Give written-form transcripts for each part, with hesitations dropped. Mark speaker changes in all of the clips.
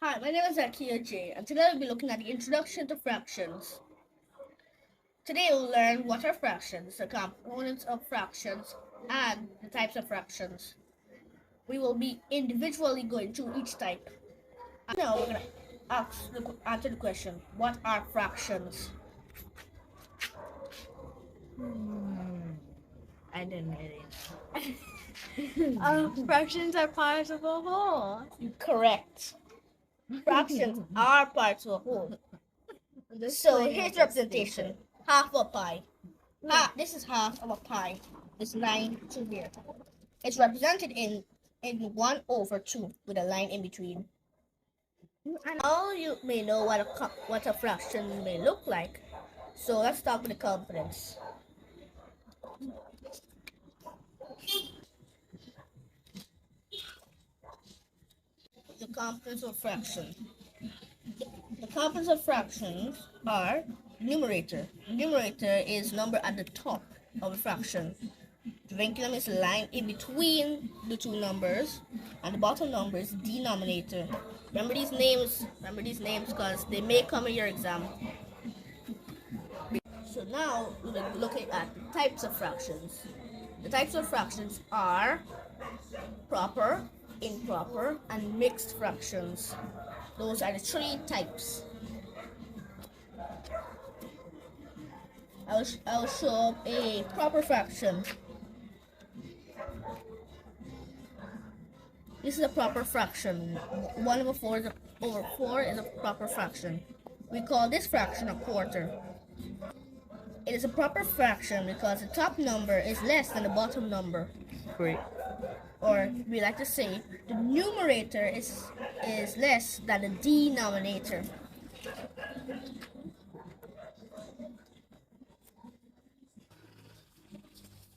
Speaker 1: Hi, my name is Zakia J, and today we'll be looking at the introduction to fractions. Today we'll learn what are fractions, the components of fractions, and the types of fractions. We will be individually going through each type. And now we're going to answer the question, what are fractions?
Speaker 2: I didn't really know. Fractions are part of a whole.
Speaker 1: Correct. Fractions are parts of a whole. So here's the representation. Half of a pie. This is half of a pie. This line to here. It's represented in 1 over 2 with a line in between. Now you may know what a fraction may look like. So let's start with the components. The components of fraction. The components of fractions are numerator. Numerator is number at the top of a fraction. The vinculum is a line in between the two numbers, and the bottom number is denominator. Remember these names because they may come in your exam. So now we're looking at the types of fractions. The types of fractions are proper, improper, and mixed fractions. Those are the three types. I'll show up a proper fraction. This is a proper fraction. 1 over 4 is a proper fraction. We call this fraction a quarter. It is a proper fraction because the top number is less than the bottom number.
Speaker 2: Great.
Speaker 1: Or we like to say the numerator is less than the denominator.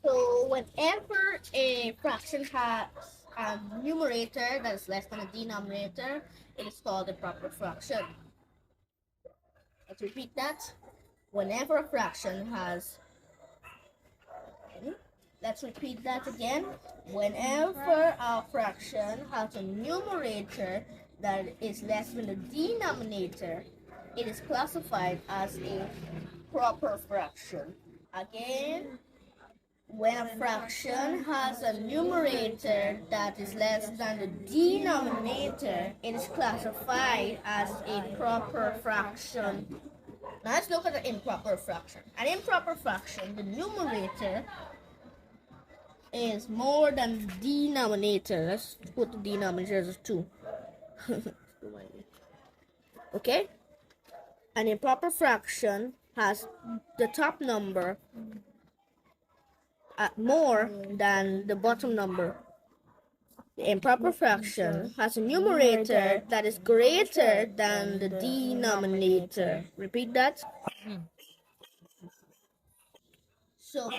Speaker 1: So whenever a fraction has a numerator that is less than a denominator, it is called a proper fraction. Let's repeat that. Whenever a fraction has Let's repeat that again. Whenever a fraction has a numerator that is less than the denominator, it is classified as a proper fraction. Again, when a fraction has a numerator that is less than the denominator, it is classified as a proper fraction. Now let's look at the improper fraction. An improper fraction, the numerator is more than the denominator. Let's put the denominator as 2. Okay? An improper fraction has the top number at more than the bottom number. The improper fraction has a numerator that is greater than the denominator. Repeat that. So,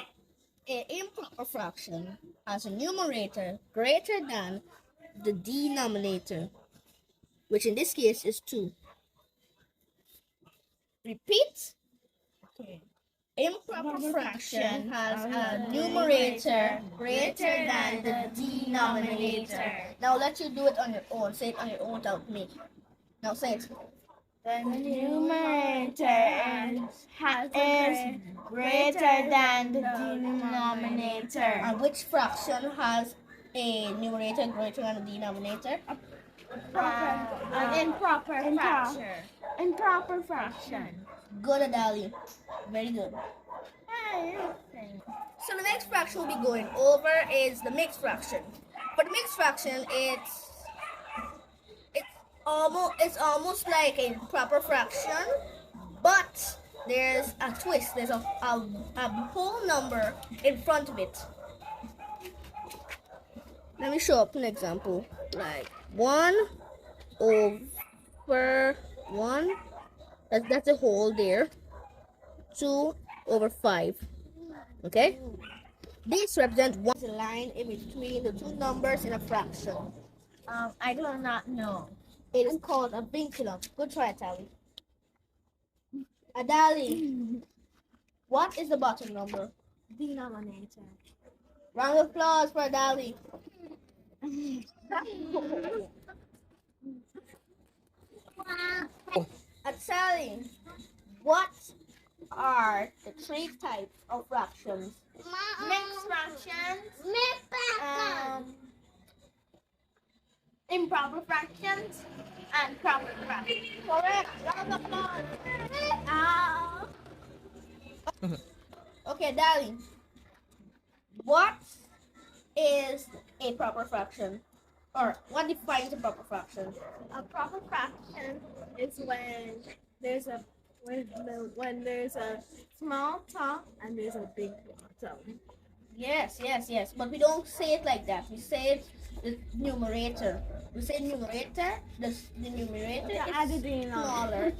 Speaker 1: an improper fraction has a numerator greater than the denominator, which in this case is 2. Repeat. Improper fraction has a numerator greater than the denominator. Now let you do it on your own. Say it on your own without me. Now say it.
Speaker 2: The numerator is greater than the denominator.
Speaker 1: And which fraction has a numerator greater than the denominator?
Speaker 2: An improper fraction. Improper fraction.
Speaker 1: Good, Adali. Very good. So the next fraction we'll be going over is the mixed fraction. For the mixed fraction, it's almost like a proper fraction, but there's a twist. There's a whole number in front of it. Let me show up an example. Like 1 over 1. That's a whole there. 2 over 5. Okay? These represent one line in between the two numbers in a fraction.
Speaker 2: I do not know.
Speaker 1: It is called a vinculum. Good try, Tally. Adali, what is the bottom number?
Speaker 2: Denominator.
Speaker 1: Round of applause for Adali. Sally, what are the three types of fractions?
Speaker 2: Mixed fractions, improper fractions, and proper fractions.
Speaker 1: Correct. Round of applause. Okay, darling. What is a proper fraction? Or what defines a proper fraction?
Speaker 2: A proper fraction is when there's a when there's a small top and there's a big bottom.
Speaker 1: Yes. But we don't say it like that. We say it the numerator. We say numerator. The numerator is smaller,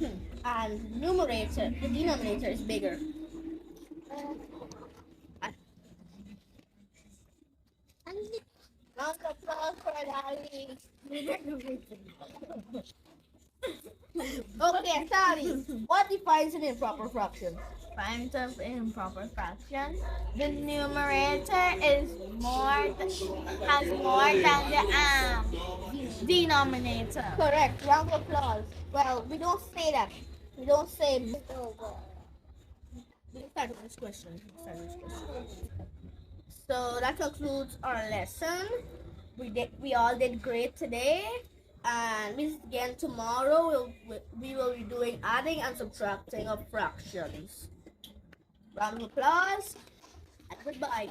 Speaker 1: and numerator, the denominator, is bigger. Round of applause for Lali. Okay, Sally, what defines an improper fraction?
Speaker 2: Kinds of improper fraction. The numerator is has more than the denominator.
Speaker 1: Correct. Round of applause. Well, we don't say that. We don't say. Let's start with this question. So that concludes our lesson. We all did great today, and again tomorrow we will be doing adding and subtracting of fractions. Round of applause and goodbye.